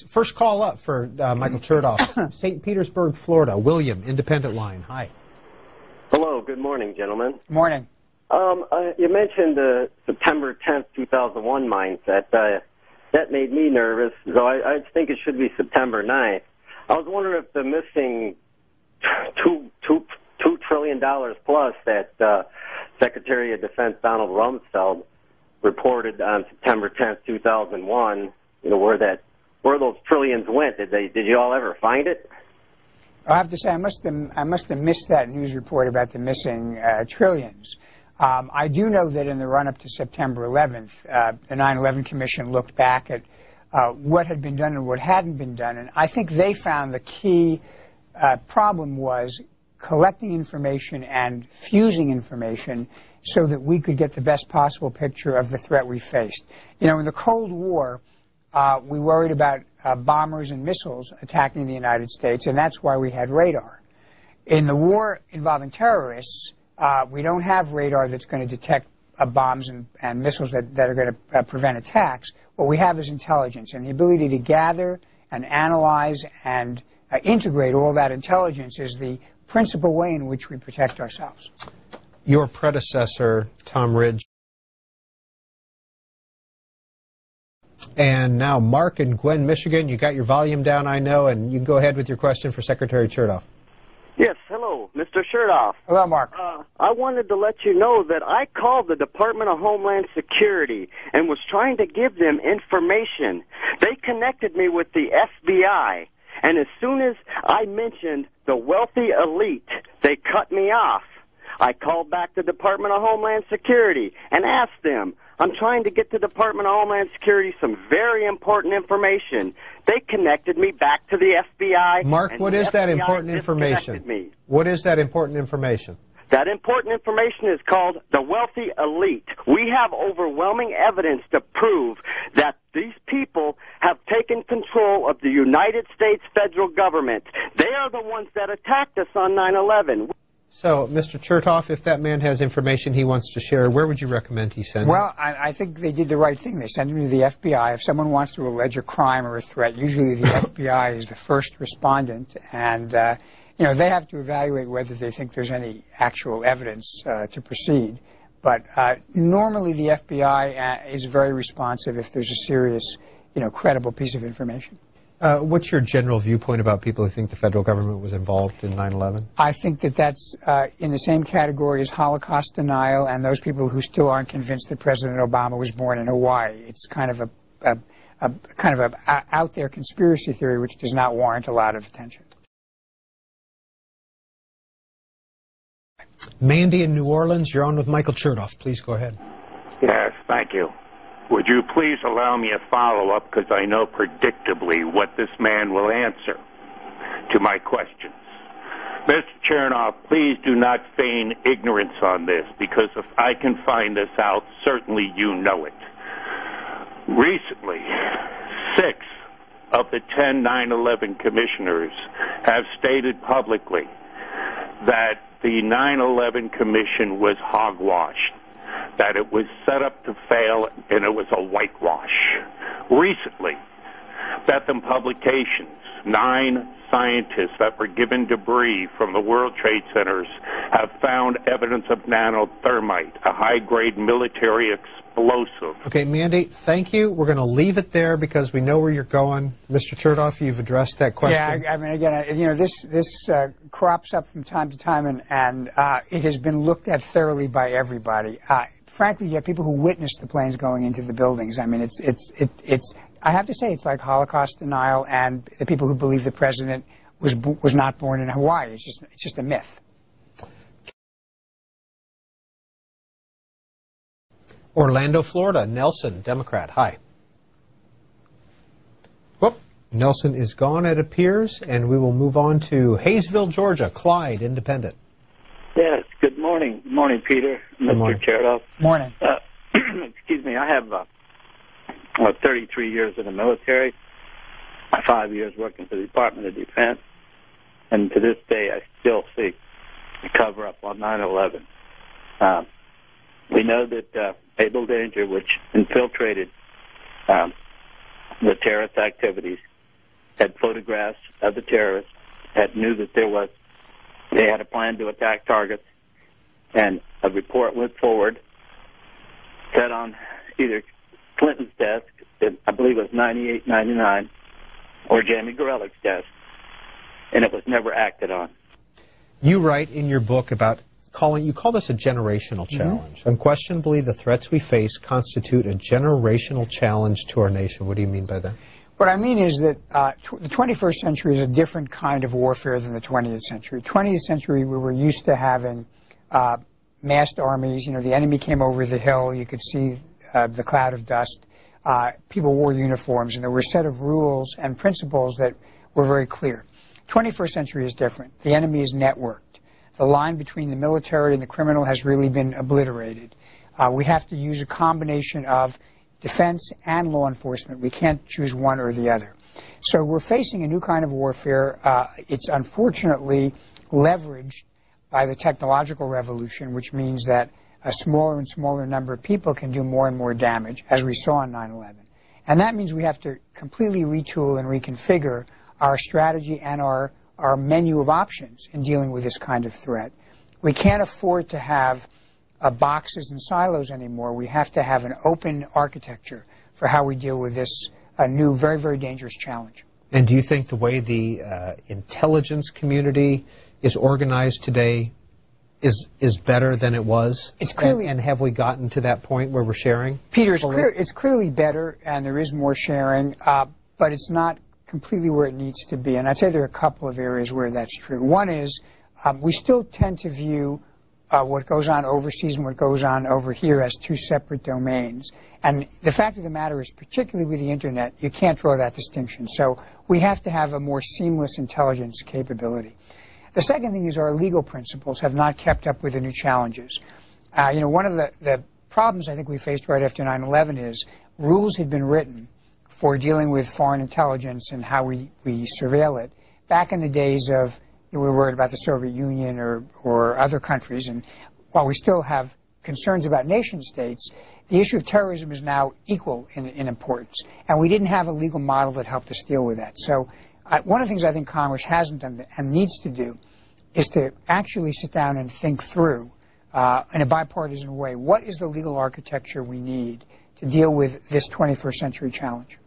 First call up for Michael Chertoff, St. Petersburg, Florida. William, Independent Line. Hi. Hello. Good morning, gentlemen. Morning. You mentioned the September 10th, 2001 mindset. That made me nervous, so I think it should be September 9th. I was wondering if the missing $2 trillion plus that Secretary of Defense Donald Rumsfeld reported on September 10th, 2001, where those trillions went. Did you all ever find it? I have to say I must have missed that news report about the missing trillions. I do know that in the run-up to September 11th, the 9/11 Commission looked back at what had been done and what hadn't been done, and I think they found the key problem was collecting information and fusing information so that we could get the best possible picture of the threat we faced. In the Cold War, we worried about bombers and missiles attacking the United States, and that's why we had radar. In the war involving terrorists, we don't have radar that's going to detect bombs and missiles that are going to prevent attacks. What we have is intelligence, and the ability to gather and analyze and integrate all that intelligence is the principal way in which we protect ourselves. Your predecessor, Tom Ridge. And now Mark in Gwen, Michigan. You got your volume down, I know, and you can go ahead with your question for Secretary Chertoff. Yes, hello, Mr. Chertoff. Hello, Mark. I wanted to let you know that I called the Department of Homeland Security and was trying to give them information. They connected me with the FBI, and as soon as I mentioned the wealthy elite, they cut me off. I called back the Department of Homeland Security and asked them, I'm trying to get the Department of Homeland Security some very important information. They connected me back to the FBI. Mark, what is that important information? What is that important information? That important information is called the wealthy elite. We have overwhelming evidence to prove that these people have taken control of the United States federal government. They are the ones that attacked us on 9/11. So, Mr. Chertoff, if that man has information he wants to share, where would you recommend he send it? Well, I think they did the right thing. They sent him to the FBI. If someone wants to allege a crime or a threat, usually the FBI is the first respondent, and they have to evaluate whether they think there's any actual evidence to proceed. But normally the FBI is very responsive if there's a serious, credible piece of information. What's your general viewpoint about people who think the federal government was involved in 9/11? I think that's in the same category as Holocaust denial and those people who still aren't convinced that President Obama was born in Hawaii. It's kind of a out there conspiracy theory which does not warrant a lot of attention. Mandy in New Orleans, you're on with Michael Chertoff. Please go ahead. Yes, thank you. Would you please allow me a follow-up, because I know predictably what this man will answer to my questions. Mr. Chertoff, please do not feign ignorance on this, because if I can find this out, certainly you know it. Recently, 6 of the 10 9/11 commissioners have stated publicly that the 9/11 Commission was hogwashed, that it was set up to fail, and it was a whitewash. Recently, Bethlehem Publications, 9 scientists that were given debris from the World Trade Centers have found evidence of nanothermite, a high-grade military explosive. Okay, Mandy, thank you. We're going to leave it there because we know where you're going. Mr. Chertoff, you've addressed that question. Yeah, I mean, again, this crops up from time to time, and it has been looked at thoroughly by everybody. Frankly, you have people who witnessed the planes going into the buildings. I mean, it's I have to say, it's like Holocaust denial and the people who believe the president was not born in Hawaii. It's just a myth. Orlando, Florida. Nelson, Democrat. Hi. Whoop. Nelson is gone, it appears, and we will move on to Hayesville, Georgia. Clyde, Independent. Yes. Good morning. Good morning, Peter. Mr. Chertoff. Morning. Excuse me. I have 33 years in the military, 5 years working for the Department of Defense, and to this day I still seek the cover-up on 9/11. We know that Able Danger, which infiltrated the terrorist activities, had photographs of the terrorists, knew that they had a plan to attack targets, and a report went forward, said on either Clinton's desk, I believe it was 98, 99, or Jamie Gorelick's desk, and it was never acted on. You write in your book about you call this a generational challenge. Unquestionably, the threats we face constitute a generational challenge to our nation. What do you mean by that? What I mean is that the 21st century is a different kind of warfare than the 20th century. 20th century, we were used to having massed armies. You know, the enemy came over the hill. You could see the cloud of dust. People wore uniforms, and there were a set of rules and principles that were very clear. 21st century is different. The enemy is networked. The line between the military and the criminal has really been obliterated. We have to use a combination of defense and law enforcement. We can't choose one or the other. So we're facing a new kind of warfare. It's unfortunately leveraged by the technological revolution, which means that a smaller and smaller number of people can do more and more damage, as we saw on 9/11. And that means we have to completely retool and reconfigure our strategy and our menu of options in dealing with this kind of threat. We can't afford to have boxes and silos anymore. We have to have an open architecture for how we deal with this new, very, very dangerous challenge. And do you think the way the intelligence community is organized today is better than it was? It's clearly, and have we gotten to that point where we're sharing? Peter, it's clearly better, and there is more sharing, but it's not completely where it needs to be. And I'd say there are a couple of areas where that's true. One is we still tend to view what goes on overseas and what goes on over here as two separate domains. And the fact of the matter is, particularly with the Internet, you can't draw that distinction. So we have to have a more seamless intelligence capability. The second thing is our legal principles have not kept up with the new challenges. One of the problems I think we faced right after 9/11 is rules had been written for dealing with foreign intelligence and how we surveil it back in the days of we were worried about the Soviet Union or other countries. And while we still have concerns about nation states, the issue of terrorism is now equal in importance. And we didn't have a legal model that helped us deal with that. So one of the things I think Congress hasn't done and needs to do is to actually sit down and think through in a bipartisan way, what is the legal architecture we need to deal with this 21st century challenge?